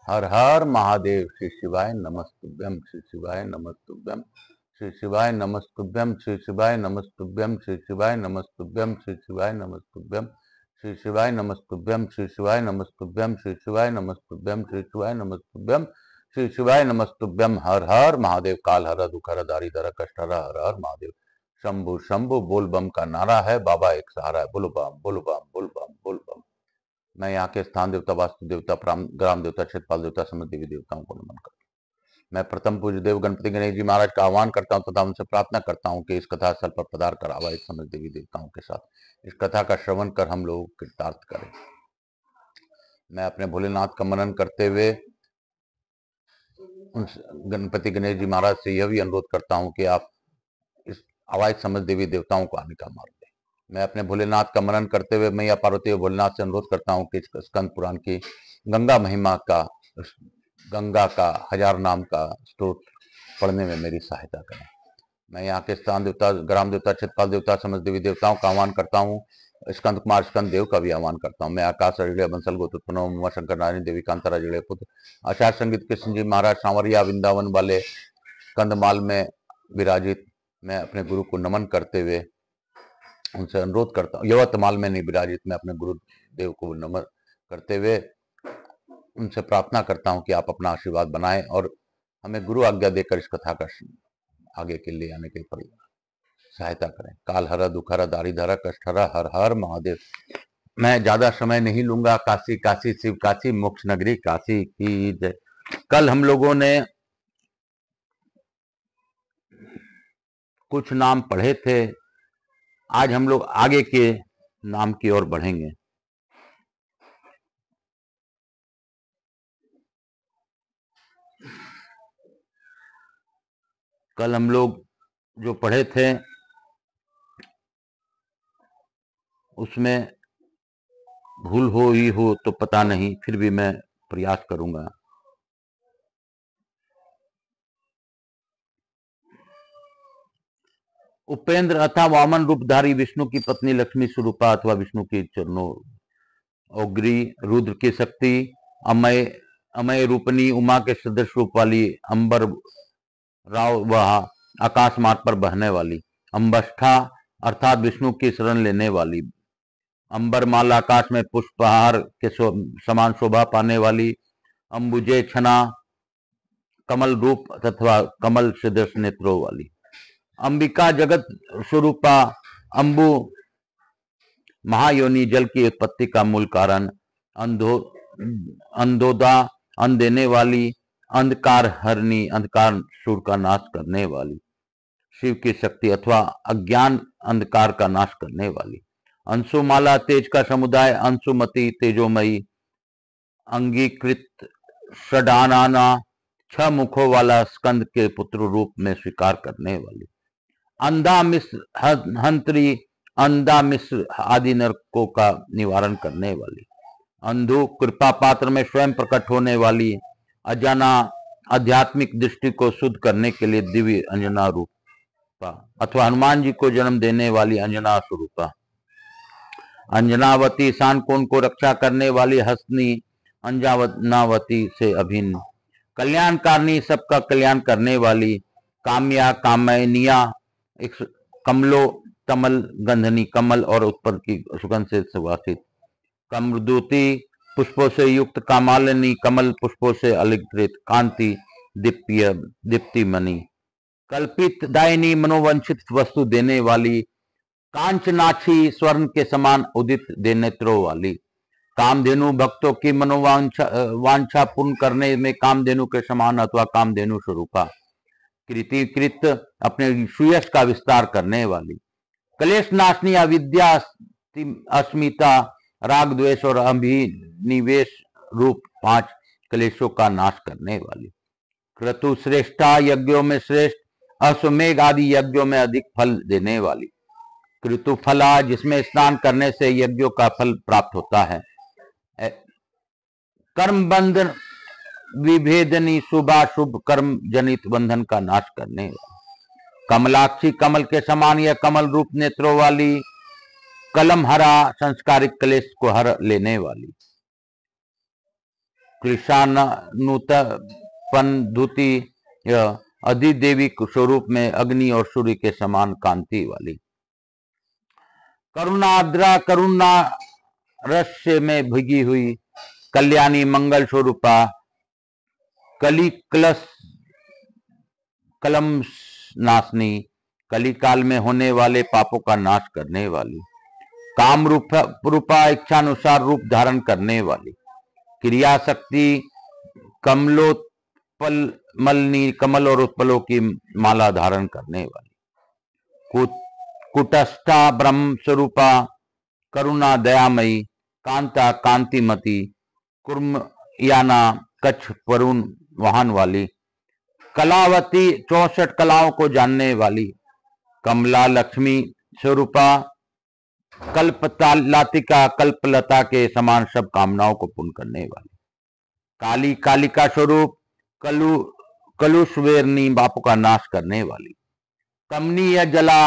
हर हर महादेव। श्री शिवाय नमस्तुभ्यम, श्री शिवाय नमस्तुभ्यम, श्री शिवाय नमस्तुभ्यम, श्री शिवाय नमस्तुभ्यम, श्री शिवाय नमस्तुभ्यम, श्री शिवाय नमस्तुभ्यम, श्री शिवाय नमस्तुभ्यम, श्री शिवाय नमस्तुभ्यम, श्री शिवाय नमस्तुभ्यम, श्री शिवाय नमस्तुभ्यम, श्री शिवाय नमस्तुभ्यम। हर हर महादेव। काल हर दुख हर दारी दर कष्ट हर। हर हर महादेव। शंभु शंभु बोल बम का नारा है, बाबा एक सहारा है। बोलो बम, बोलो बम, बोल बम, बोल बम। मैं यहाँ के स्थान देवता, वास्तु देवता, ग्राम देवता, क्षेत्रपाल देवता समेत देवी देवताओं को नमन करता हूँ। मैं प्रथम पूज्य देव गणपति गणेश जी महाराज का आह्वान करता हूँ तथा उनसे प्रार्थना करता हूँ कि इस कथा स्थल पर पधार कर आवाहित समस्त देवी देवताओं के साथ इस कथा का श्रवण कर हम लोग कृतार्थ करें। मैं अपने भोलेनाथ का मनन करते हुए उन गणपति गणेश जी महाराज से यह भी अनुरोध करता हूँ कि आप इस आवाहित समस्त देवी देवताओं को आने का मार्ग दें। मैं अपने भोलेनाथ का मनन करते हुए मैया पार्वती और भोलेनाथ से अनुरोध करता हूँ कि स्कंद पुराण की गंगा महिमा का, गंगा का 1000 नाम का स्तोत्र पढ़ने में मेरी सहायता करें। मैं यहाँ के स्थान देवता, ग्राम देवता, क्षेत्रपाल देवता समस्त देवी देवताओं का आह्वान करता हूँ। स्कंद कुमार स्कंद देव का भी आह्वान करता हूँ। मैं आकाश अजड़े बंसल गोत्रोत्पन्न उमा शंकर नारायण देवी कांतारा जड़े पुत्र आचार्य संगीत कृष्ण जी महाराज सांवरिया वृंदावन वाले कंदमाल में विराजित मैं अपने गुरु को नमन करते हुए उनसे अनुरोध करता हूँ। यवतमाल में नहीं विराजित, मैं अपने गुरुदेव को नमन करते हुए उनसे प्रार्थना करता हूँ कि आप अपना आशीर्वाद बनाएं और हमें गुरु आज्ञा देकर इस कथा का आगे के लिए आने के लिए सहायता करें। काल हरा दुख हरा दारी धरा कष्ट हरा। हर हर महादेव। मैं ज्यादा समय नहीं लूंगा। काशी काशी शिव काशी मोक्ष नगरी काशी की जय। कल हम लोगों ने कुछ नाम पढ़े थे, आज हम लोग आगे के नाम की ओर बढ़ेंगे। कल हम लोग जो पढ़े थे उसमें भूल हो ही हो तो पता नहीं, फिर भी मैं प्रयास करूंगा। उपेंद्र अथवा वामन रूपधारी विष्णु की पत्नी लक्ष्मी स्वरूपा अथवा विष्णु के चरणों अग्री रुद्र की शक्ति अमय अमय रूपनी उमा के सदृश रूप वाली अंबर राव वह आकाश मार्ग पर बहने वाली अंबष्ठा अर्थात विष्णु की शरण लेने वाली अंबर माला आकाश में पुष्पहार के समान शोभा पाने वाली अंबुजे छना कमल रूप तथा कमल सदृश नेत्रों वाली अंबिका जगत स्वरूपा अंबु महायोनि जल की उत्पत्ति का मूल कारण अंधोदा अन्न देने वाली अंधकार हरणी अंधकार सूर का नाश करने वाली शिव की शक्ति अथवा अज्ञान अंधकार का नाश करने वाली अंशुमाला तेज का समुदाय अंशुमती तेजोमयी अंगीकृत षडानाना 6 मुखों वाला स्कंद के पुत्र रूप में स्वीकार करने वाली अंधा मिश्र हंत्री अंधा मिश्र आदि नरकों का निवारण करने वाली अंधु कृपा पात्र में स्वयं प्रकट होने वाली अजाना आध्यात्मिक दृष्टि को शुद्ध करने के लिए दिव्य अंजना रूपा अथवा हनुमान जी को जन्म देने वाली अंजना स्वरूपा अंजनावती शानकोन को रक्षा करने वाली हसनी अंजनावती से अभिन्न कल्याणकारिणी सबका कल्याण करने वाली काम्या कामयनिया कमलो कमल गंधनी कमल और उत्पन्न की सुगंध से सुवासित कमृदूती पुष्पों से युक्त कामालिनी कमल पुष्पों से अलंकृत कांति दीप्तिमणि कल्पित दायिनी मनोवंचित वस्तु देने वाली कांचनाक्षी स्वर्ण के समान उदित नेत्रों वाली कामधेनु भक्तों की मनोवांछा पूर्ण करने में कामधेनु के समान अथवा कामधेनु स्वरूपा कृतिकृत अपने सुयश का विस्तार करने वाली कलेश नाशनी अविद्या अस्मिता राग द्वेष और अभिनिवेश रूप 5 कलेशों का नाश करने वाली क्रतु श्रेष्ठा यज्ञों में श्रेष्ठ अश्वमेघ आदि यज्ञों में अधिक फल देने वाली ऋतु फला जिसमें स्नान करने से यज्ञों का फल प्राप्त होता है कर्म बंधन विभेदनी शुभाशुभ कर्म जनित बंधन का नाश करने वाली कमलाक्षी कमल के समान या कमल रूप नेत्रों वाली कलम हरा संस्कारिक कलेश को हर लेने वाली क्लिशानुतपनधुति अधिदेवी स्वरूप में अग्नि और सूर्य के समान कांति वाली। करुणाद्रा करुणा रस्य में भीगी हुई कल्याणी मंगल स्वरूपा कली कलश कलम नाशनी कलिकाल में होने वाले पापों का नाश करने वाली। काम रूपा इच्छानुसार रूप धारण करने वाली। क्रिया शक्ति कमलोत्पल मलनी कमल और उत्पलों की माला धारण करने वाली। कुटस्था ब्रह्म स्वरूपा करुणा दयामयी कांता कांतिमती कुर्मयाना कच्छ वरुण वाहन वाली। कलावती 64 कलाओं को जानने वाली। कमला लक्ष्मी स्वरूपा कल्पलातिका कल्पलता के समान सब कामनाओं को पूर्ण करने वाली। काली कालिका स्वरूप कलुषवेरनी पापों का नाश करने वाली। कमनीय जला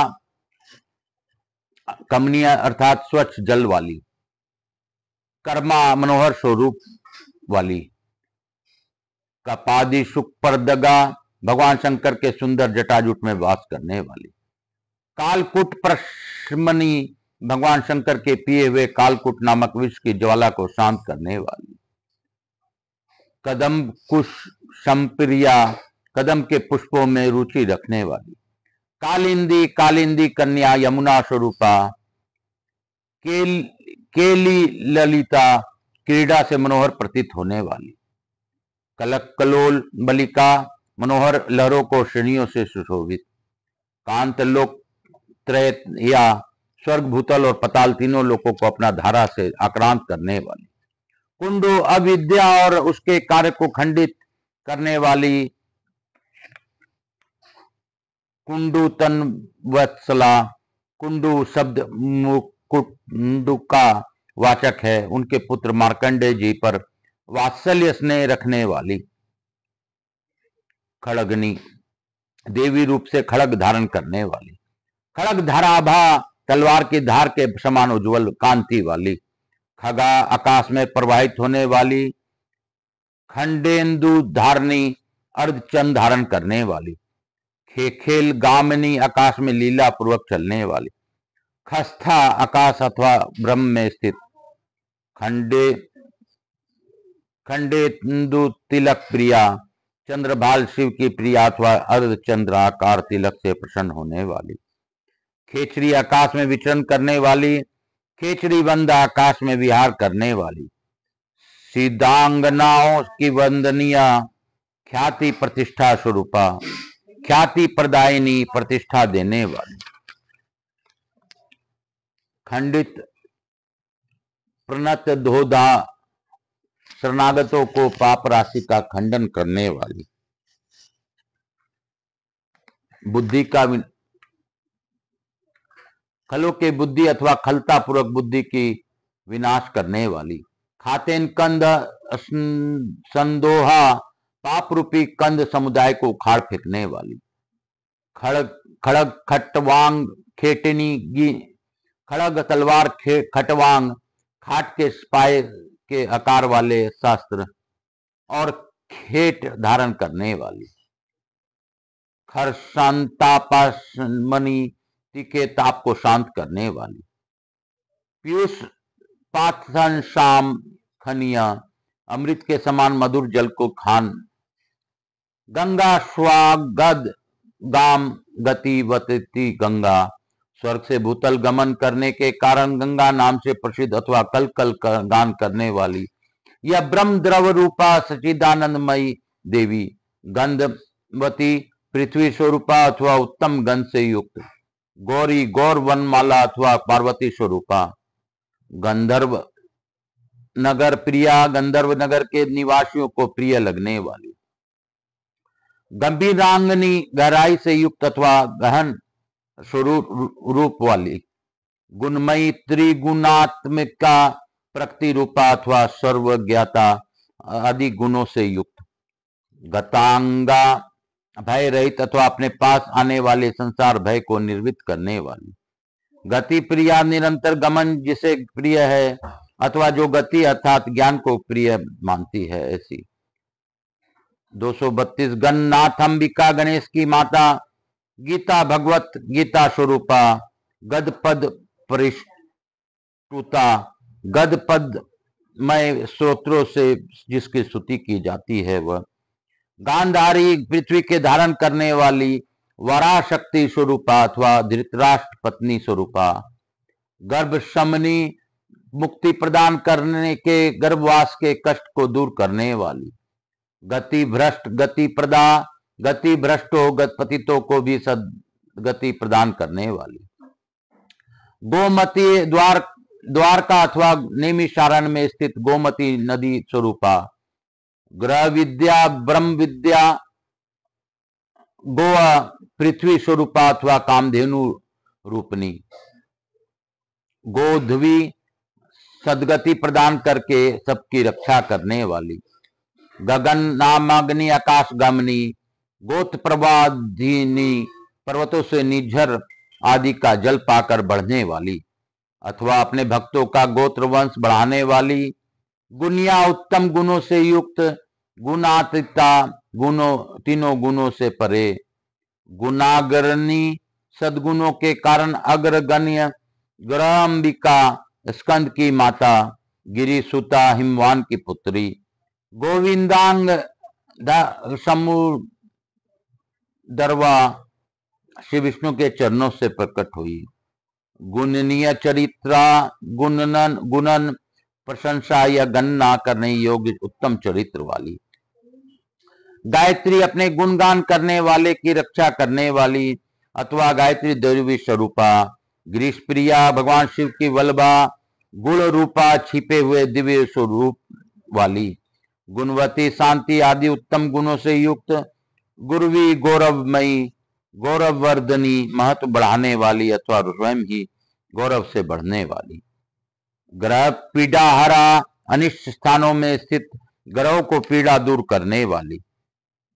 कमनीय अर्थात स्वच्छ जल वाली। कर्मा मनोहर स्वरूप वाली। कपादि सुखप्रदगा भगवान शंकर के सुंदर जटाजूट में वास करने वाली। कालकुट प्रश्मनी भगवान शंकर के पिए हुए कालकुट नामक विष की ज्वाला को शांत करने वाली। कदम कुश संप्रिया कदम के पुष्पों में रुचि रखने वाली। कालिंदी कालिंदी कन्या यमुना स्वरूपा केली ललिता क्रीड़ा से मनोहर प्रतीत होने वाली। कलक कलोल बलिका मनोहर लहरों को श्रेणियों से सुशोभित। कांत लोक त्रय या स्वर्ग भूतल और पताल तीनों लोकों को अपना धारा से आक्रांत करने वाली। कुंडु अविद्या और उसके कार्य को खंडित करने वाली। कुंडु तन वत्सला कुंडु शब्द मुकुंडु का वाचक है। उनके पुत्र मार्कंडेय जी पर वात्सल्य स्नेह रखने वाली। खड़गनी देवी रूप से खड़ग धारण करने वाली। खड़ग धाराभा तलवार की धार के समान उज्जवल कांति वाली। खगा आकाश में प्रवाहित होने वाली। खंडेन्दु धारणी अर्धचंद धारण करने वाली। खेखेल गामिनी आकाश में लीला पूर्वक चलने वाली। खस्था आकाश अथवा ब्रह्म में स्थित। खंडेन्दु तिलक प्रिया चंद्रभाल शिव की प्रिया अथवा अर्धचंद्राकार तिलक से प्रसन्न होने वाली। खेचरी आकाश में विचरण करने वाली। खेचरी बंद आकाश में विहार करने वाली। सीधांगनाओं की वंदनीय ख्याति प्रतिष्ठा स्वरूपा ख्याति प्रदायिनी प्रतिष्ठा देने वाली। खंडित प्रणत धोधा शरणागतों को पाप राशि का खंडन करने वाली। बुद्धि का खलों के बुद्धि अथवा खलता पूर्वक बुद्धि की विनाश करने वाली। खातेन कंद संदोहा पाप रूपी कंद समुदाय को उखाड़ फेंकने वाली। खड़ग खटवांग खेटनी खड़ग तलवार खटवांग खाट के स्पाय के आकार वाले शास्त्र और खेट धारण करने वाली। खरशांतापासमणि के ताप को शांत करने वाली। पीयूष पाथन शाम खनिया अमृत के समान मधुर जल को खान। गंगा स्वागद गाम गति वतती गंगा स्वर्ग से भूतल गमन करने के कारण गंगा नाम से प्रसिद्ध अथवा कल कल गान करने वाली। यह ब्रह्म द्रव रूपा सचिदानंदमयी देवी गंधवती पृथ्वी स्वरूपा अथवा उत्तम गंध से युक्त। गौरी गौर वनमाला अथवा पार्वती स्वरूपा। गंधर्व नगर प्रिया गंधर्व नगर के निवासियों को प्रिय लगने वाली। गंभीरांगनी गहराई से युक्त अथवा गहन स्वरूप रूप वाली। गुणमयी त्रिगुणात्मिका प्रकृति रूपा अथवा सर्वज्ञाता आदि गुणों से युक्त। गतांगा भय रहित अथवा अपने पास आने वाले संसार भय को निर्वित करने वाली। गति प्रिया निरंतर गमन जिसे प्रिय है अथवा जो गति अर्थात ज्ञान को प्रिय मानती है ऐसी। 232 गणनाथ अंबिका गणेश की माता, गीता भगवत गीता स्वरूपा, गदपद परिष्टुता, गदपद में स्त्रोत्रों से जिसकी स्तुति की जाती है वह। गांधारी पृथ्वी के धारण करने वाली वरा शक्ति स्वरूपा अथवा धृतराष्ट्र पत्नी स्वरूपा। गर्भ शमनी मुक्ति प्रदान करने के गर्भवास के कष्ट को दूर करने वाली। गति भ्रष्ट गति प्रदा, गति भ्रष्टो पतितों को भी सदगति प्रदान करने वाली। गोमती द्वारका अथवा नेमिषारण में स्थित गोमती नदी स्वरूपा। ग्रह विद्या ब्रह्म विद्या, गोवा पृथ्वी स्वरूपा अथवा कामधेनु रूपनी। गोधवी सदगति प्रदान करके सबकी रक्षा करने वाली। गगन नामाग्नि आकाश गमनी, गोत्र प्रवाधिनी पर्वतों से निझर आदि का जल पाकर बढ़ने वाली अथवा अपने भक्तों का गोत्र वंश बढ़ाने वाली। गुनिया उत्तम गुणों से युक्त, गुणातीता तीनों गुणों से परे। गुणाग्रणी सद्गुणों के कारण अग्रगण्य ग्रहांबिका, स्कंद की माता, गिरिसुता हिमवान की पुत्री। गोविंदांग समुदरवा श्री विष्णु के चरणों से प्रकट हुई। गुणनीय चरित्रा, गुणन प्रशंसा या गणना करने योग्य उत्तम चरित्र वाली। गायत्री अपने गुणगान करने वाले की रक्षा करने वाली अथवा गायत्री देवी स्वरूपा। गिरीश प्रिया भगवान शिव की वल्लभा, गुण रूपा छिपे हुए दिव्य स्वरूप वाली। गुणवती शांति आदि उत्तम गुणों से युक्त, गुरुवी गौरवमयी, गौरववर्धनी महत्व बढ़ाने वाली अथवा स्वयं ही गौरव से बढ़ने वाली। ग्रह पीड़ा हरा, अनिष्ट स्थानों में स्थित ग्रहों को पीड़ा दूर करने वाली।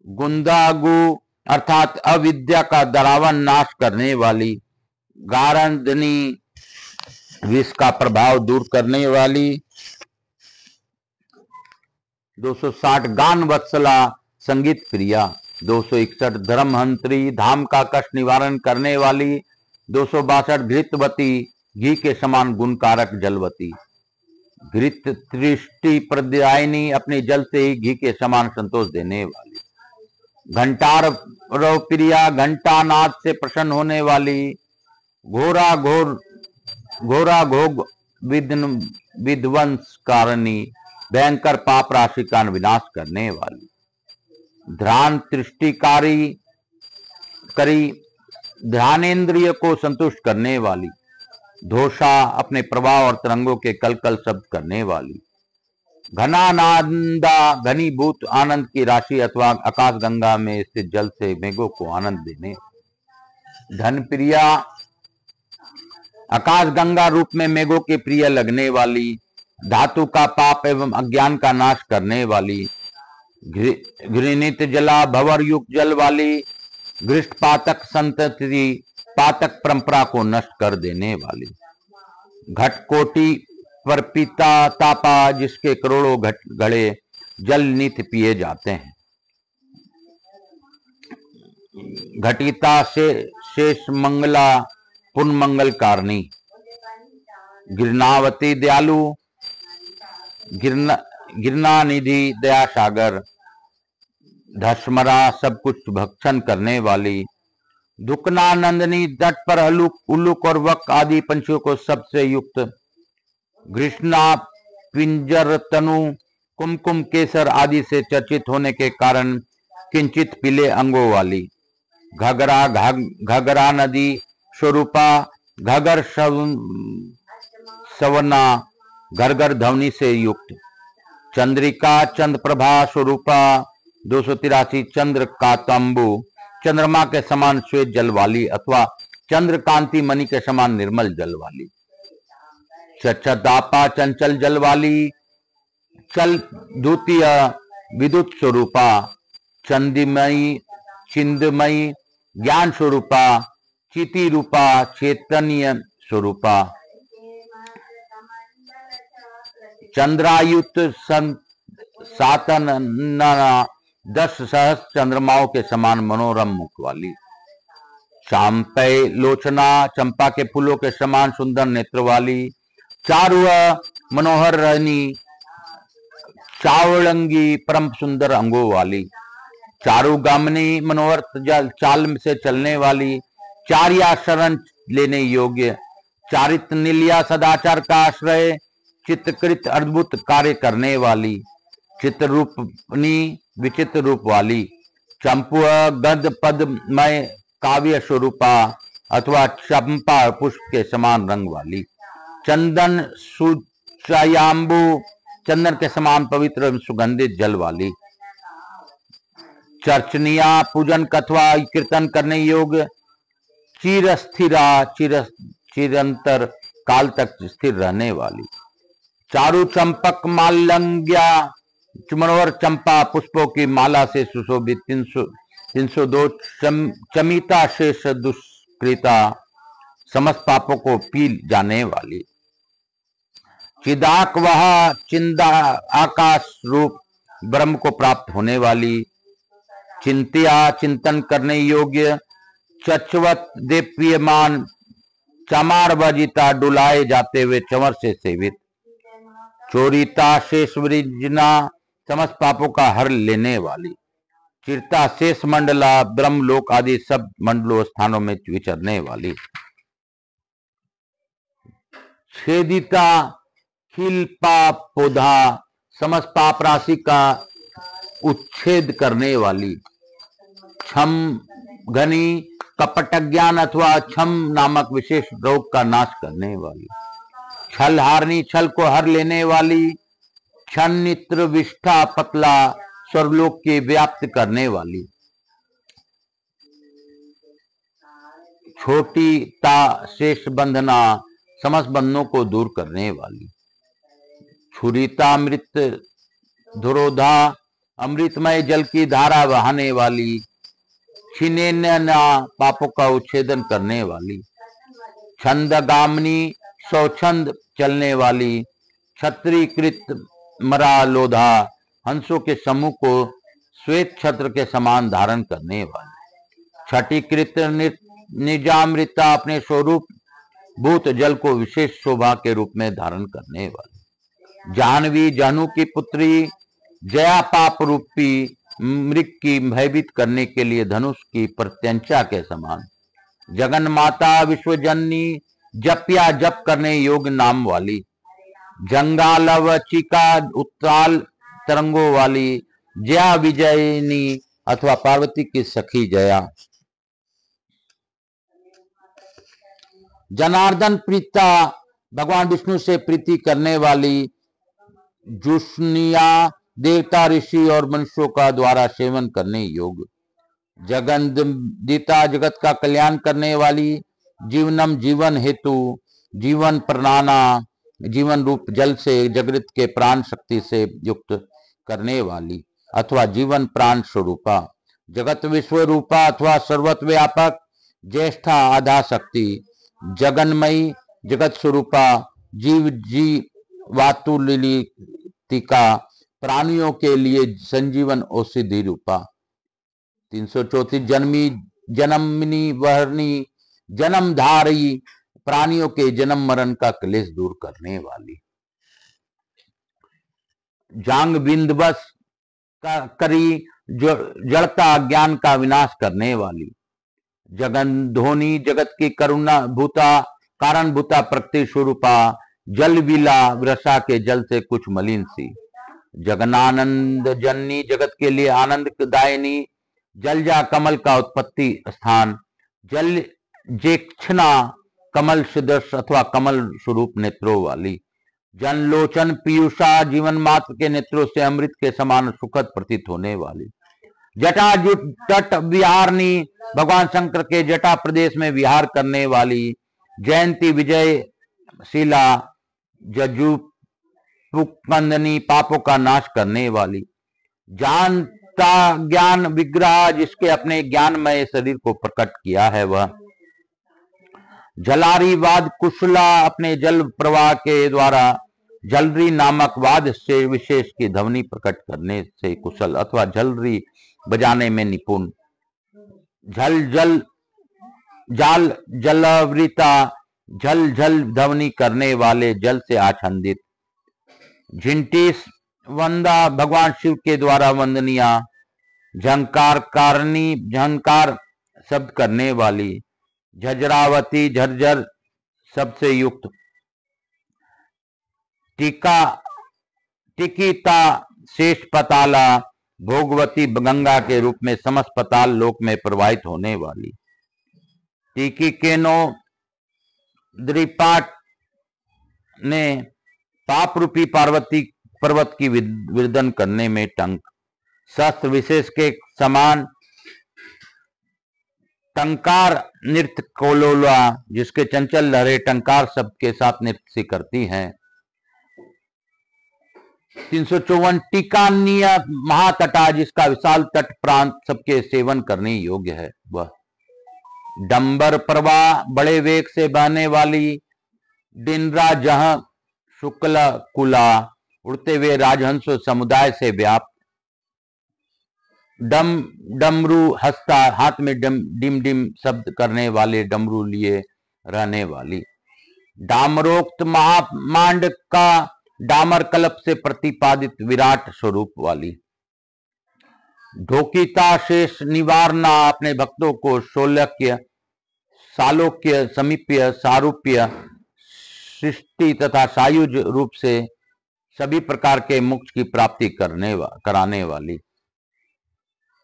गुंदागु अर्थात अविद्या का डरावन नाश करने वाली। गारंधनी विष का प्रभाव दूर करने वाली। 260 गान वत्सला संगीत प्रिया। 261 धर्महंत्री धाम का कष्ट निवारण करने वाली। 262 घृतवती घी के समान गुणकारक जलवती। घृत तृष्टि प्रदायिनी अपने जल से ही घी के समान संतोष देने वाली। घंटार प्रिया घंटानाद से प्रसन्न होने वाली। घोरा घोग विध्वंस कारिणी भयंकर पाप राशि का विनाश करने वाली। ध्यान तृष्टिकारी करी ध्यानेन्द्रिय को संतुष्ट करने वाली। धोषा अपने प्रभाव और तरंगों के कलकल शब्द करने वाली। घनानंदा घनीभूत आनंद की राशि अथवा आकाश गंगा में स्थित जल से मेघों को आनंद देने। धन प्रिया आकाश गंगा रूप में मेघों के प्रिय लगने वाली। धातु का पाप एवं अज्ञान का नाश करने वाली। घृणित जला भवर युक्त जल वाली। घृष्ट पातक संतति पातक परंपरा को नष्ट कर देने वाली। घटकोटी पर पीता तापा जिसके करोड़ों घड़े जल नित्य पिए जाते हैं। घटिता से शेष मंगला पुण्य मंगल कारणी। गिरनावती दयालु गिरना निधि दया सागर। धस्मरा सब कुछ भक्षण करने वाली। दुकनानंदनी तट पर उल्लुक और वक आदि पंछियों को सबसे युक्त। घृष्णा पिंजर तनु कुमकुम केसर आदि से चर्चित होने के कारण किंचित पीले अंगों वाली। घगरा नदी स्वरूपा। घगर सवना घरघर ध्वनि से युक्त। चंद्रिका चंद्र प्रभा स्वरूपा। 283 चंद्र का तंबू चंद्रमा के समान श्वेत जल वाली अथवा चंद्र कांति मणि के समान निर्मल जल वाली। चचदापा चंचल जल वाली। चल द्वितीय विद्युत स्वरूपा। चंदिमयी चिंदमयी ज्ञान स्वरूपा। चिति रूपा चैतन्य स्वरूपा। चंद्रायुत सातन 10 सहस्त्र चंद्रमाओं के समान मनोरम मुख वाली। चांपय लोचना चंपा के फूलों के समान सुंदर नेत्र वाली। चारु मनोहर रहनी चावड़ंगी परम सुंदर अंगों वाली। चारुगामिनी मनोहर चाल से चलने वाली। चार्या शरण लेने योग्य। चारित्र नीलिया सदाचार का आश्रय। चित्रकृत अद्भुत कार्य करने वाली। चित्ररूपनी विचित्र रूप वाली। चंपु गद पदमय काव्य स्वरूपा अथवा चंपा पुष्प के समान रंग वाली। चंदन सुचयाम्बु चंदन के समान पवित्र सुगंधित जल वाली। चर्चनिया पूजन अथवा कीर्तन करने योग्य। चिरस्थिरा चिरंतर काल तक स्थिर रहने वाली। चारु चंपक माल्यंग्या मनोहर चंपा पुष्पों की माला से सुशोभित। 302 चमिता शेष दुष्कृता समस्त पापों को पी जाने वाली। चिदाक वह चिंदा आकाश रूप ब्रह्म को प्राप्त होने वाली। चिंत्या चिंतन करने योग्य। चचवत दीप्यमान चमार बजिता डुलाए जाते हुए चंवर से सेवित। चोरिता शेष वृजना समस्त पापों का हर लेने वाली। चिरता शेष मंडला ब्रह्मलोक आदि सब मंडलों स्थानों में विचरने वाली। छेदिता खिलपा पौधा समस्त पाप राशि का उच्छेद करने वाली। छम घनी कपट ज्ञान अथवा छम नामक विशेष रोग का नाश करने वाली। छल हारनी छल को हर लेने वाली। क्षण नित्र विष्ठा पतला स्वर्गलोक की व्याप्त करने वाली। छोटी ता शेष बंधना समस्त बंधनों को दूर करने वाली। छुरीता अमृत धुरोधा अमृतमय जल की धारा बहाने वाली। छिनेना पापों का उच्छेदन करने वाली। छंदगामिनी स्वच्छंद चलने वाली। छत्रीकृत मरा लोधा हंसों के समूह को श्वेत छत्र के समान धारण करने वाली। छठीकृत निजामृता अपने स्वरूप भूत जल को विशेष शोभा के रूप में धारण करने वाली। जाह्नवी जाह्नू की पुत्री जया पाप रूपी मृग की भयभीत करने के लिए धनुष की प्रत्यंचा के समान। जगन माता विश्वजननी जप्या जप करने योग्य नाम वाली। जंगालवचिका उत्ताल तरंगों वाली। जया विजयिनी अथवा पार्वती की सखी जया। जनार्दन प्रीता भगवान विष्णु से प्रीति करने वाली। जुष्निया देवता ऋषि और मनुष्यों का द्वारा सेवन करने योग्य। जगंदिता जगत का कल्याण करने वाली। जीवनम जीवन हेतु जीवन प्रणाना जीवन रूप जल से जगत के प्राण शक्ति से युक्त करने वाली अथवा जीवन प्राण स्वरूपा। जगत विश्व रूपा अथवा सर्वत्र व्यापक ज्येष्ठा आधा शक्ति। जगन्मयी जगत स्वरूपा जीव जी वातुलिका प्राणियों के लिए संजीवन औषधि रूपा। 334 जन्मी जन्मनी वहरनी जन्मधारी प्राणियों के जन्म मरण का क्लेश दूर करने वाली। जांग बिंदवस का करी जड़ता ज्ञान का विनाश करने वाली। जगनधोनी जगत की करुणा भूता कारण भूता प्रकृति स्वरूपा। जल विला वृषा के जल से कुछ मलिन सी। जगनानंद जननी जगत के लिए आनंद दायिनी। जलजा कमल का उत्पत्ति स्थान। जल जेक्षणा कमल सदृश अथवा कमल स्वरूप नेत्रों वाली। जनलोचन पीयूषा जीवन मात्र के नेत्रों से अमृत के समान सुखद प्रतीत होने वाली। जटा तट विहारनी भगवान शंकर के जटा प्रदेश में विहार करने वाली। जयंती विजय शीला जजु पुकंदनी पापों का नाश करने वाली। जानता ज्ञान विग्रह जिसके अपने ज्ञानमय शरीर को प्रकट किया है वह। जलारीवाद कुशला अपने जल प्रवाह के द्वारा झलरी नामक वाद्य से विशेष की ध्वनि प्रकट करने से कुशल अथवा झलरी बजाने में निपुण। झल जल जाल जलवृता झल झल ध्वनि करने वाले जल से आच्छादित। झिंटी वंदा भगवान शिव के द्वारा वंदनिया। झंकार कारणी झंकार शब्द करने वाली। झजरावती झरझर सबसे युक्त। टीका टिकिता शेष पताला भोगवती गंगा के रूप में समस्त पताल लोक में प्रवाहित होने वाली। टिकी केनो द्रिपाट ने पाप रूपी पार्वती पर्वत की विर्दन करने में टंक। शस्त्र विशेष के समान टंकार नृत्य कोलोला जिसके चंचल लहरें टंकार शब्द के साथ नृत्य सी करती हैं। 354 टीकानिया महातटा जिसका विशाल तट प्रांत सबके सेवन करने योग्य है वह। डंबर प्रवाह बड़े वेग से बहने वाली। डिनरा जहां शुक्ल कुला उड़ते हुए राजहंस समुदाय से व्याप्त। डमरू हस्ता हाथ में डिम डिम शब्द करने वाले डमरू लिए रहने वाली। डामरोक्त महामांड का डामर कल्प से प्रतिपादित विराट स्वरूप वाली। ढोकिता शेष निवारणा अपने भक्तों को शोलक्य सालोक्य समीप्य सारूप्य सृष्टि तथा सायुज रूप से सभी प्रकार के मोक्ष की प्राप्ति कराने वाली।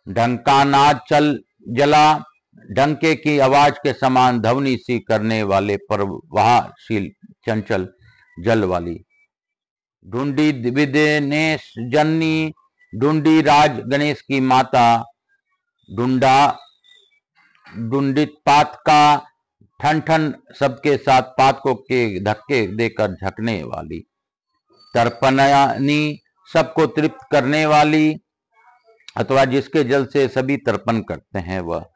ढंकानाद चल जला ढंके की आवाज के समान ध्वनि सी करने वाले प्रवाहशील चंचल जल वाली। ढूंढी विदेनेश जननी ढूंढी राज गणेश की माता। ढूंढा ढूंढित पात का ठन ठन शब्द के साथ पातकों के धक्के देकर झकने वाली। तर्पणनी सबको तृप्त करने वाली अथवा जिसके जल से सभी तर्पण करते हैं वह।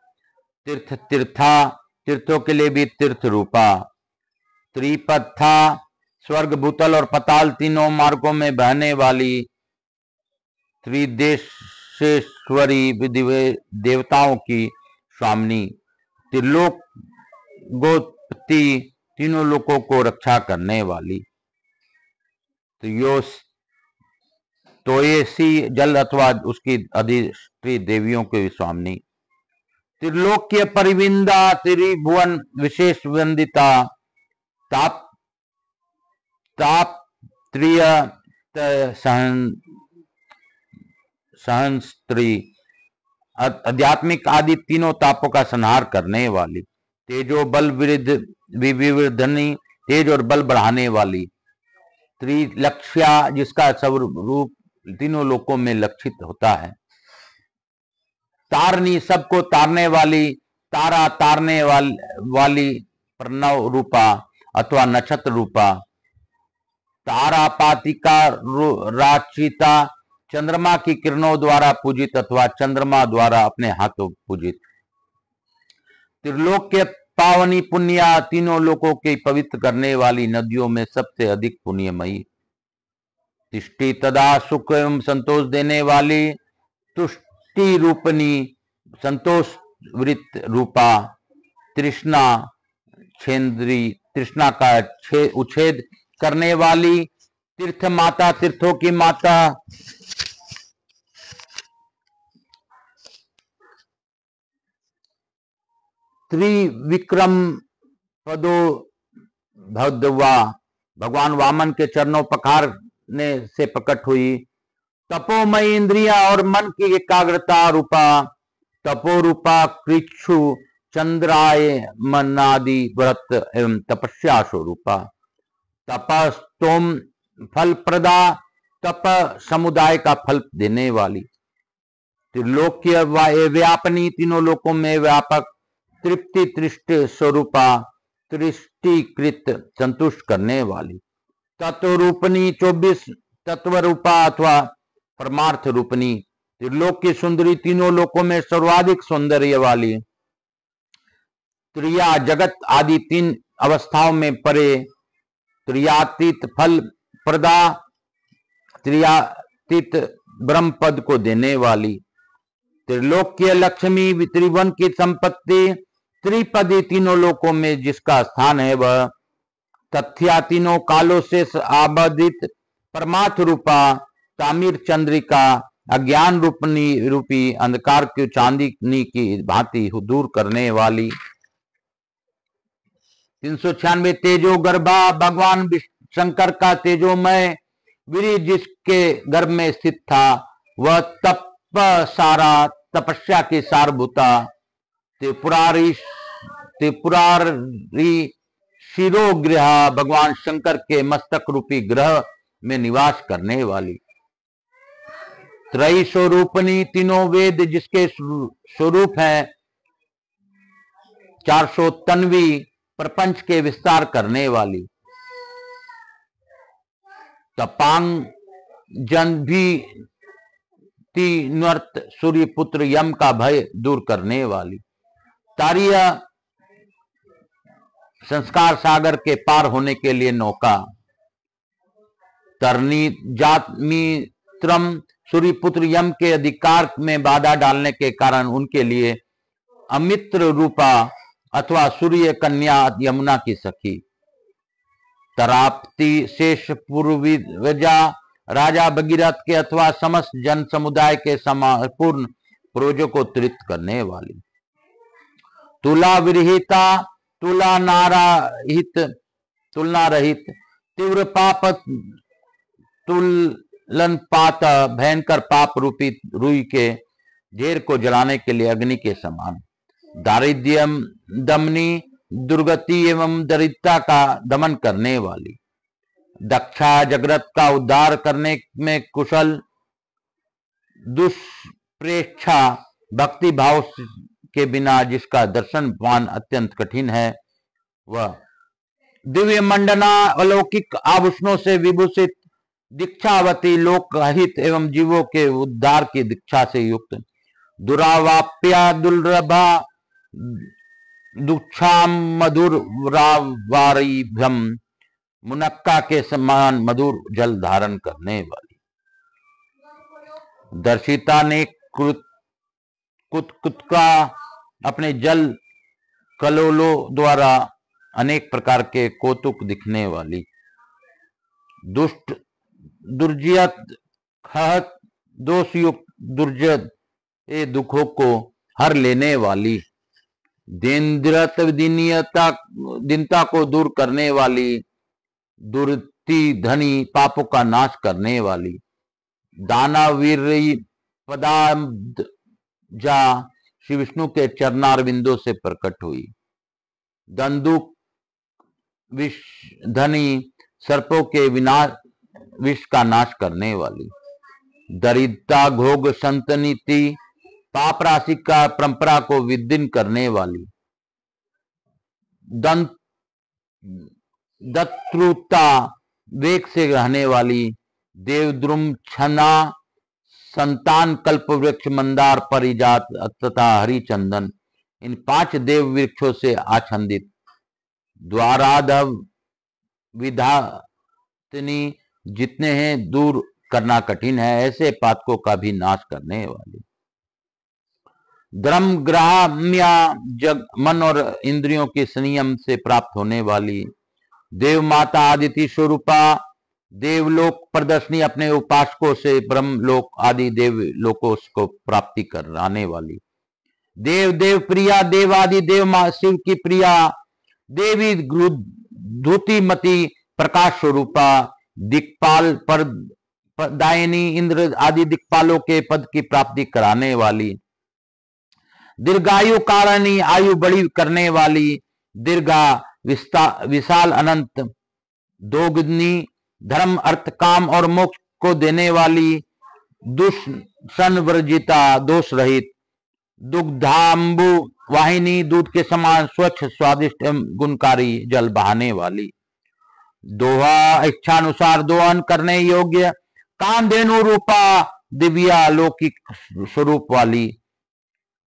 तीर्थ तीर्था तीर्थों के लिए भी तीर्थ रूपा। त्रिपथा स्वर्ग भूतल और पताल तीनों मार्गों में बहने वाली। त्रिदेशेश्वरी देवताओं की स्वामिनी। त्रिलोक गोपति तीनों लोकों को रक्षा करने वाली। तोयसी जल अथवा उसकी अधिष्ठी देवियों के स्वामिनी। त्रिलोक्य परिविंदा त्रिभुवन विशेष वंदिता। ताप ताप त्रिय सहस्त्री आध्यात्मिक आदि तीनों तापों का संहार करने वाली। तेजो बल विवर्धनी तेज और बल बढ़ाने वाली। त्रिलक्ष्या जिसका स्वरूप तीनों लोकों में लक्षित होता है। तारनी सबको तारने वाली। तारा तारने वाली प्रणव रूपा अथवा नक्षत्र रूपा। तारा पातिका राचिता चंद्रमा की किरणों द्वारा पूजित अथवा चंद्रमा द्वारा अपने हाथों पूजित। त्रिलोक के पावनी पुण्या तीनों लोकों के पवित्र करने वाली नदियों में सबसे अधिक पुण्यमयी। तिष्टि तदा सुख एवं संतोष देने वाली। तुष्टि रूपनी संतोष वृत्त रूपा। तृष्णा छेंद्री तृष्णा का उच्छेद करने वाली। तीर्थ माता तीर्थों की माता। त्रिविक्रम पदो भगवा भगवान वामन के चरणों पखारने से प्रकट हुई। तपोमयी इंद्रिया और मन की एकाग्रता रूपा। तपो रूपा कृच्छु चंद्राय मनादि व्रत एवं तपस्या स्वरूपा। तपस्तोम फल प्रदा तप समुदाय का फल देने वाली। त्रिलोक्य व्यापनी तीनों लोकों में व्यापक। तृप्ति तृष्ट स्वरूपा तृष्टिकृत संतुष्ट करने वाली। तत्व रूपनी 24 तत्व रूपा अथवा परमार्थ रूपनी। त्रिलोक की सुंदरी तीनों लोकों में सर्वाधिक सौंदर्य वाली। त्रिया जगत आदि तीन अवस्थाओं में परे। त्रियातीत फल प्रदा त्रियातीत ब्रह्म पद को देने वाली, त्रिलोक्य लक्ष्मी, त्रिभुवन की संपत्ति, त्रिपदी, तीनों लोकों में जिसका स्थान है वह, तथ्या, तीनों कालों से आबादित परमात्म रूपा तामिर चंद्रिका, अज्ञान रूपी अंधकार की चांदनी की भांति दूर करने वाली। 396 तेजो गर्भा, भगवान शंकर का तेजोमय वीर्य जिसके गर्भ में स्थित था, वह सारा तपस्या की सारभूता, त्रिपुरारी शिरोगृह, भगवान शंकर के मस्तक रूपी ग्रह में निवास करने वाली। त्रयी स्वरूपनी, तीनों वेद जिसके स्वरूप है, 400 प्रपंच के विस्तार करने वाली। तपांग जनभी नर्त, सूर्य पुत्र यम का भय दूर करने वाली। तारीय, संस्कार सागर के पार होने के लिए नौका। तरनी जातमित्रम, सूर्य पुत्र यम के अधिकार में बाधा डालने के कारण उनके लिए अमित्र रूपा अथवा सूर्य कन्या यमुना की सखी। तराप्ति, शेष पूर्वजा, राजा भगीरथ के अथवा समस्त जन समुदाय के पूर्ण पूर्वजों को तृप्त करने वाली। तुला विरहिता, तुलना रहित, तीव्र पाप तुलन पात, भयंकर पाप रूपी रुई के ढेर को जलाने के लिए अग्नि के समान। दारिद्र्यम दमनी, दुर्गति एवं दरिद्रता का दमन करने वाली। दक्षा, जगत का उद्धार करने में कुशल। दुष्प्रेक्षा, भक्ति भाव के बिना जिसका दर्शन पान अत्यंत कठिन है वह। दिव्य मंडना, अलौकिक आभूषणों से विभूषित। दीक्षावती, लोकहित एवं जीवों के उद्धार की दीक्षा से युक्त। दुरावाप्या, दुर्लभा, दुक्षाम मधुरावारिभ्यम, मुनक्का के समान मधुर जल धारण करने वाली। दर्शिता ने कुतकुतका, अपने जल कलोलों द्वारा अनेक प्रकार के कौतुक दिखने वाली। दुष्ट, दुर्जयत, खहत, दोषयुक्त, दुर्जय ये दुखों को हर लेने वाली। दीनता को दूर करने वाली। दुर्ति धनी, पापों का नाश करने वाली। दानावीर पदाब्जा, श्री विष्णु के चरणारविंदों से प्रकट हुई। दंदुक विषधनी, सर्पों के विष का नाश करने वाली। दरिद्रता, घोग, संतनीति, पाप राशि का परंपरा को विदीर्ण करने वाली। दत्रुता, वेग से रहने वाली। देवद्रुम छना, संतान, कल्प वृक्ष, मंदार, परिजात तथा हरिचंदन, इन 5 देव वृक्षों से आच्छादित। द्वाराधव विधातनी, जितने हैं दूर करना कठिन है ऐसे पातकों का भी नाश करने वाली। धर्म ग्राम्या, जग, मन और इंद्रियों के संयम से प्राप्त होने वाली। देव माता आदिति स्वरूपा, देवलोक प्रदर्शनी, अपने उपासकों से ब्रह्मलोक आदि देवलोकों को प्राप्ति कराने वाली। देव देव प्रिया, देवादि देव शिव की प्रिया। देवी धूतिमती, प्रकाश स्वरूपा। दिक्पाल दायिनी, इंद्र आदि दिक्पालों के पद की प्राप्ति कराने वाली। दीर्घायु कारिणी, आयु बड़ी करने वाली। दीर्घा, विशाल, अनंत। दोगुनी, धर्म, अर्थ, काम और मोक्ष को देने वाली। दुष्सन वर्जिता, दोष रहित। दुग्धांबु वाहिनी, दूध के समान स्वच्छ, स्वादिष्ट एवं गुणकारी जल बहाने वाली। दोहा, इच्छानुसार दोहन करने योग्य। कामधेनु रूपा, दिव्या लौकिक स्वरूप वाली।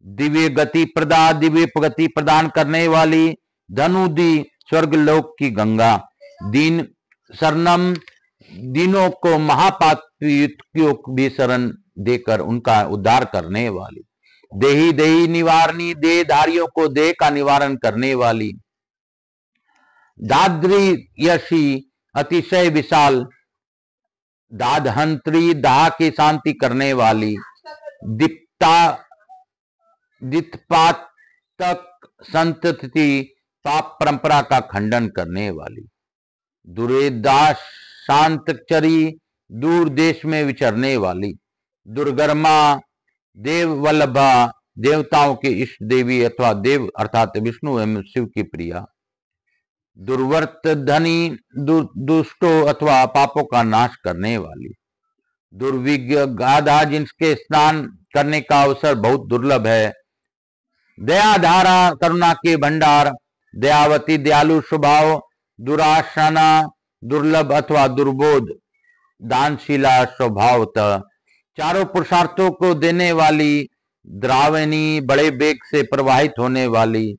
दिव्य गति प्रदा, दिव्य गति प्रदान करने वाली। धनुदी, स्वर्गलोक की गंगा। दीन शरणम, दीनों को महापापियों को भी शरण देकर उनका उद्धार करने वाली, देही देही निवारणी, देहधारियों को देह का निवारण करने वाली, दाद्री यशी अतिशय विशाल, दादहंत्री दाह की शांति करने वाली, दीप्ता दित्पातक संतति पाप परंपरा का खंडन करने वाली, दुरेदास शांतचरी दूर देश में विचरने वाली, दुर्गरमा देववल्लभा देवताओं की इष्ट देवी अथवा देव अर्थात विष्णु एवं शिव की प्रिया, दुर्वर्त धनी दुष्टों अथवा पापों का नाश करने वाली, दुर्विज्ञ गाधा जिनके स्नान करने का अवसर बहुत दुर्लभ है, दयाधारा करुणा के भंडार, दयावती दयालु स्वभाव, दुराशना दुर्लभ अथवा दुर्बोध, दानशीला स्वभावतः, चारों पुरुषार्थों को देने वाली, द्रावणी बड़े वेग से प्रवाहित होने वाली,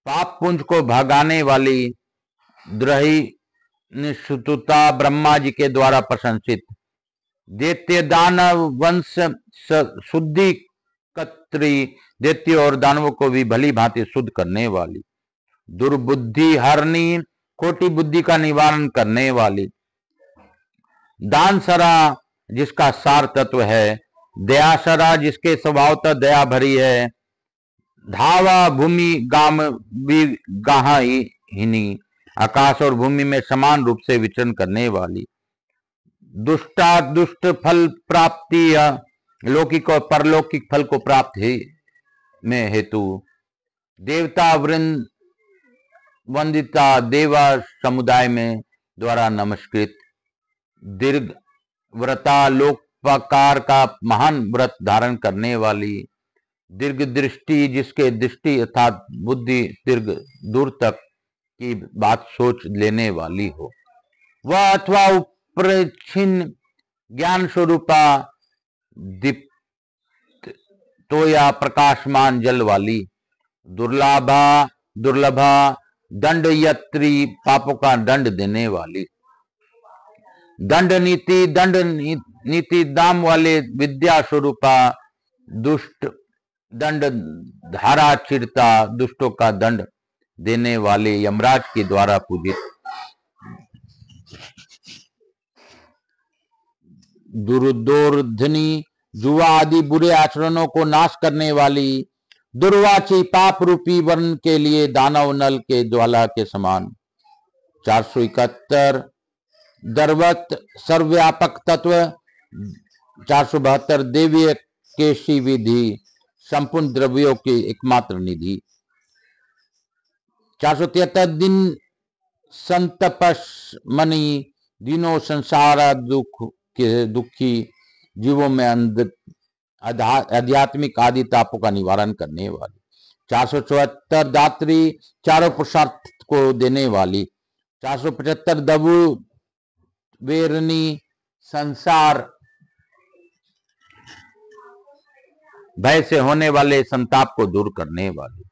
पाप पुंज को भगाने वाली, द्रही निष्ठुता ब्रह्मा जी के द्वारा प्रशंसित, दैत्य दानव वंश शुद्धि कत्री, दैत्य और दानवों को भी भली भांति शुद्ध करने वाली, दुर्बुद्धि हरणी खोटी बुद्धि का निवारण करने वाली, दानसरा जिसका सार तत्व है, दयासरा जिसके स्वभावतः दया भरी है, धावा भूमि गाम गाहिनी आकाश और भूमि में समान रूप से विचरण करने वाली, दुष्टा दुष्ट फल प्राप्ति लौकिक और परलौकिक फल को प्राप्त ही में हेतु, देवता वृंद वंदिता देवा समुदाय में द्वारा नमस्कृत, दीर्घ व्रता लोकपकार का महान व्रत धारण करने वाली, दीर्घ दृष्टि जिसके दृष्टि अर्थात बुद्धि दीर्घ दूर तक की बात सोच लेने वाली हो, वह अथवा उपरिछिन्न ज्ञान स्वरूपा दीप्त तो या प्रकाशमान जल वाली, दुर्लभा दंडयत्री पापों का दंड देने वाली, दंड नीति दाम वाले विद्या स्वरूपा, दुष्ट दंड धारा चिरता दुष्टों का दंड देने वाले यमराज के द्वारा पूजित, दुर्दोर्धनी जुआ आदि बुरे आचरणों को नाश करने वाली, दुर्वाची पाप रूपी वर्ण के लिए दानव नल के ज्वाला के समान, 471 दर्वत सर्वव्यापक तत्व, 472 देवीय केशी विधि संपूर्ण द्रव्यों की एकमात्र निधि, 473 दिन संतपस्मनी दिनों संसार दुखी जीवों में आध्यात्मिक आदि तापों का निवारण करने वाली, 474 दात्री चारों पुरुषार्थ को देने वाली, 475 दबु वेरनी संसार भय से होने वाले संताप को दूर करने वाली,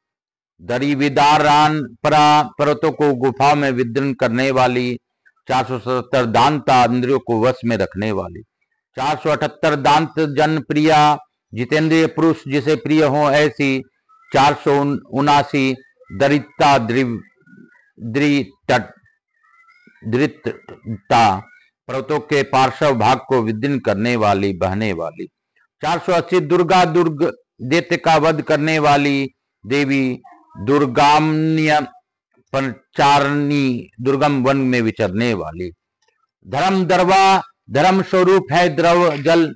दरी विदारान पर्वतों को गुफा में विदीर्ण करने वाली, 477 दांता इंद्रियों को वश में रखने वाली, 478 दांत जन प्रिया जितेंद्रिय पुरुष जिसे प्रिय हो ऐसी, 479 दरिद्रता दृढ़ता पर्वतों के पार्श्व भाग को विदीर्ण करने वाली बहने वाली, 480 दुर्गा दुर्ग दैत्य का वध करने वाली देवी, दुर्गाम्य पंचारणी दुर्गम वन में विचरने वाली, धर्म दरवा धर्म स्वरूप है द्रव जल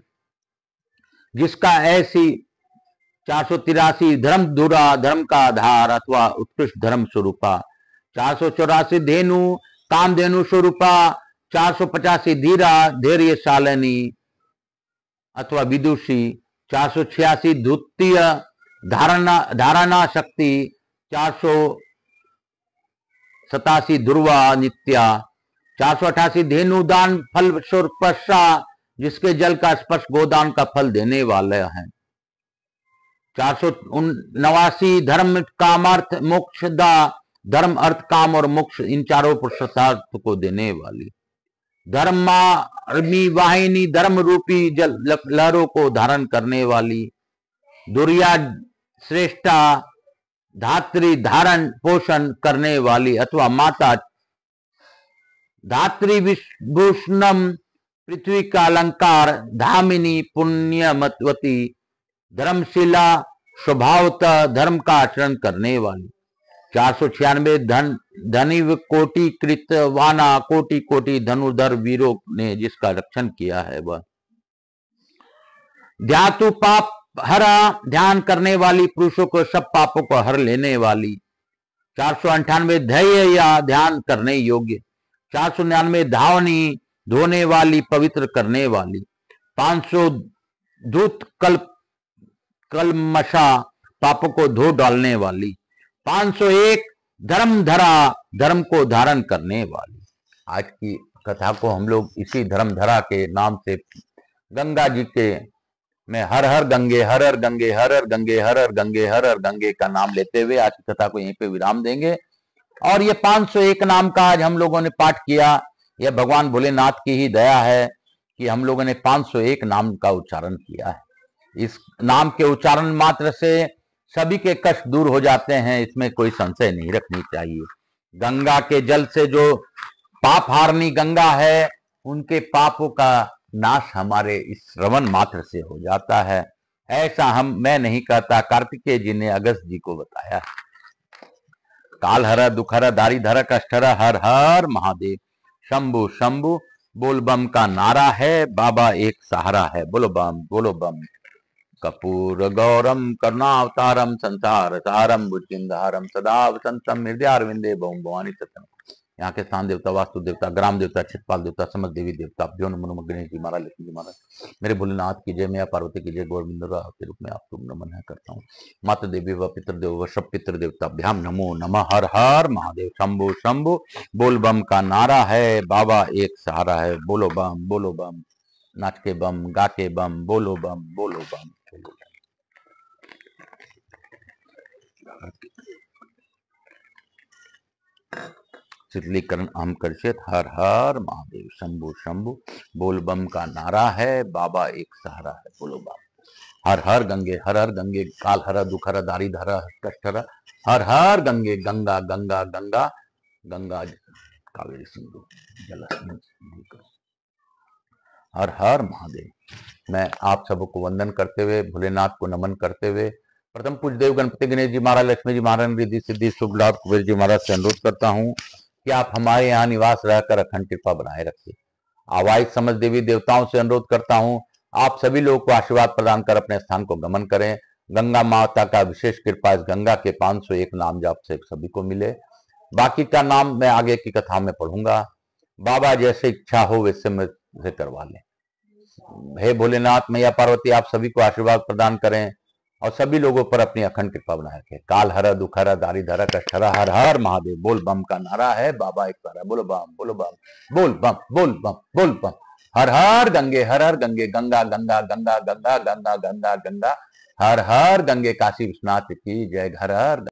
जिसका ऐसी, 483 धर्म धुरा धर्म का आधार अथवा उत्कृष्ट धर्म स्वरूपा, 484 धेनु काम धेनु स्वरूपा, 485 धीरा धैर्य शालिनी अथवा विदुषी, 486 द्वितीय धारणा शक्ति, 487 ध्रुवा नित्या, 488 धेनुदान फल स्पर्शा जिसके जल का स्पर्श गोदान का फल देने वाले हैं, 489 धर्म कामार्थ मोक्षदा धर्म अर्थ काम और मोक्ष इन चारों पुरुषार्थ को देने वाली, धर्मार्मी वाहिनी, धर्म रूपी जल लहरों को धारण करने वाली। दुर्या श्रेष्ठा, धात्री धारण पोषण करने वाली अथवा माता। धात्री विभूषणम, पृथ्वी का अलंकार। धामिनी पुण्यमतवती, धर्मशिला, स्वभावतः धर्म का आचरण करने वाली। 496 धनिव कोटि कृत वाना, कोटि कोटि धनुर्धर वीरों ने जिसका रक्षण किया है वह। ध्यातु पाप हरा, ध्यान करने वाली, पुरुषों को सब पापों को हर लेने वाली। 498 धैर्य या ध्यान करने योग्य। 499 धावनी, धोने वाली, पवित्र करने वाली। 500 धूत कलमशा, पापों को धो डालने वाली। 501 धर्मधरा, धर्म को धारण करने वाली। आज की कथा को हम लोग इसी धर्मधरा के नाम से गंगा जी के में हर हर गंगे, हर हर गंगे, हर हर गंगे, हर हर गंगे, हर हर गंगे का नाम लेते हुए आज की कथा को यहीं पे विराम देंगे। और ये 501 नाम का आज हम लोगों ने पाठ किया। यह भगवान भोलेनाथ की ही दया है कि हम लोगों ने 501 नाम का उच्चारण किया है। इस नाम के उच्चारण मात्र से सभी के कष्ट दूर हो जाते हैं, इसमें कोई संशय नहीं रखनी चाहिए। गंगा के जल से जो पाप हारनी गंगा है, उनके पापों का नाश हमारे इस श्रवण मात्र से हो जाता है। ऐसा मैं नहीं कहता, कार्तिकेय जी ने अगस्त जी को बताया। काल हरा, दुख हरा, दारी धरा, कष्ट हरा, हर हर महादेव। शंभु शंभु बोल बम का नारा है, बाबा एक सहारा है। बोलो बम, बोलो बम। कपूर गौरम करुणावतारम, संसार सारम भुजगेंद्रहारम, सदा वसंतम हृदयारविंदे भौम भवानी सतम। यहाँ के स्थान देवता, वास्तु देवता, ग्राम देवता, छितपाल देवता, समस्त देवी देवता, जो नमो गणेश जी महाराज, लक्ष्मी जी महाराज, मेरे भोलेनाथ की जय, मैया पार्वती की जय, गोविंद के रूप में आपको नमन है करता हूँ। माता देवी व पितृदेव व सब पितृ देवता भ्याम नमो नमः। हर हर महादेव। शंभु शंभु बोल बम का नारा है, बाबा एक सहारा है। बोलो बम, बोलो बम। नाच के बम, गा के बम, बोलो बम, बोलो बम। शीतलीकरण हम करशेत। हर हर महादेव। शंभु शंभु बोल बम का नारा है, बाबा एक सहारा है। बोलो बम। हर हर गंगे, हर हर गंगे, काल हरा, दुख हरा, दारी धरा, कष्ट हरा, हर हर गंगे। गंगा गंगा गंगा गंगा कावेरी सिंधु जल। हर हर महादेव। मैं आप सबको वंदन करते हुए, भोलेनाथ को नमन करते हुए, प्रथम पूज्य देव गणपति गणेश जी महाराज, लक्ष्मी जी महाराज, रिद्धि सिद्धि शुभ लाभ कुबेर जी महाराज से अनुरोध करता हूँ कि आप हमारे यहाँ निवास रहकर अखंड कृपा बनाए रखिए। आवाज समझ देवी देवताओं से अनुरोध करता हूँ, आप सभी लोगों को आशीर्वाद प्रदान कर अपने स्थान को गमन करें। गंगा माता का विशेष कृपा इस गंगा के 501 नाम जाप से सभी को मिले। बाकी का नाम मैं आगे की कथा में पढ़ूंगा। बाबा जैसे इच्छा हो वैसे मुझे करवा लें। हे भोलेनाथ, मैया पार्वती, आप सभी को आशीर्वाद प्रदान करें और सभी लोगों पर अपनी अखंड कृपा बनाए रखें। काल हरा, दुख हरा, दारी धरा, कष्ट हरा, हर हर महादेव। बोल बम का नारा है, बाबा एक सहारा। बोलो बम, बोलो बम, बोल बम, बोल बम, बोल बम। हर हर गंगे, हर हर गंगे, गंगा गंगा गंगा गंगा गंगा गंगा गंगा, हर हर गंगे। काशी विश्वनाथ की जय। हर हर